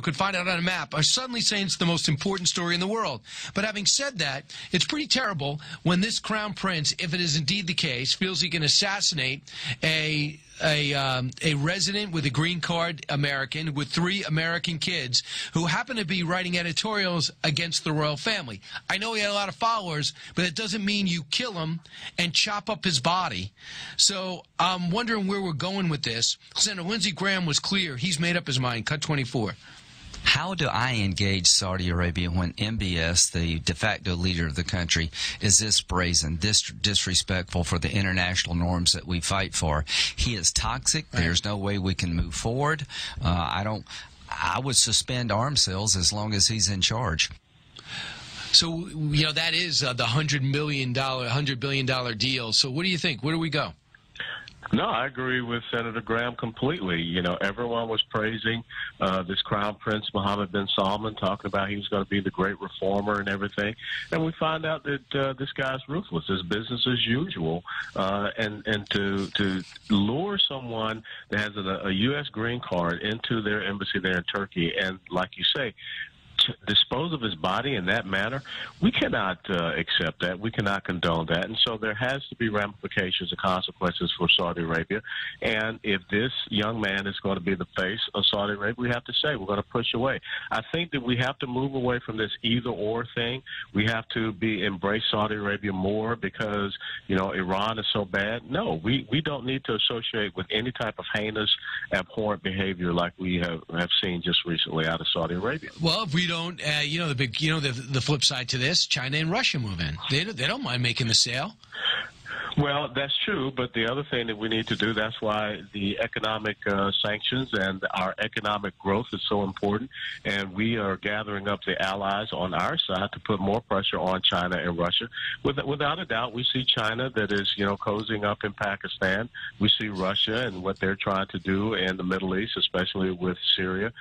could find out on a map, are suddenly saying it's the most important story in the world. But having said that, it's pretty terrible when this crown prince, if it is indeed the case, feels he can assassinate a resident with a green card American with 3 American kids who happen to be writing editorials against the royal family. I know he had a lot of followers, but it doesn't mean you kill him and chop up his body. So I'm wondering where we're going with this. Senator Lindsey Graham was clear. He's made up his mind. Cut 24. How do I engage Saudi Arabia when MBS, the de facto leader of the country, is this brazen, disrespectful for the international norms that we fight for? He is toxic. Right. There's no way we can move forward. I would suspend arms sales as long as he's in charge. So, that is the $100 billion deal. So what do you think? Where do we go? No, I agree with Senator Graham completely. Everyone was praising this Crown Prince Mohammed bin Salman, talking about he was going to be the great reformer and everything. And we find out that this guy's ruthless. It's business as usual. And to lure someone that has a U.S. green card into their embassy there in Turkey, and like you say, to dispose of his body in that manner, we cannot accept that. We cannot condone that. And so there has to be ramifications and consequences for Saudi Arabia. And if this young man is going to be the face of Saudi Arabia, we have to say we're going to push away. I think that we have to move away from this either-or thing. We have to embrace Saudi Arabia more because, Iran is so bad. No, we don't need to associate with any type of heinous, abhorrent behavior like we have seen just recently out of Saudi Arabia. Well, if we don't, the flip side to this, China and Russia move in. They don't mind making the sale. Well, that's true, but the other thing that we need to do, that's why the economic sanctions and our economic growth is so important, and we are gathering up the allies on our side to put more pressure on China and Russia. Without a doubt, we see China that is, cozying up in Pakistan. We see Russia and what they're trying to do in the Middle East, especially with Syria.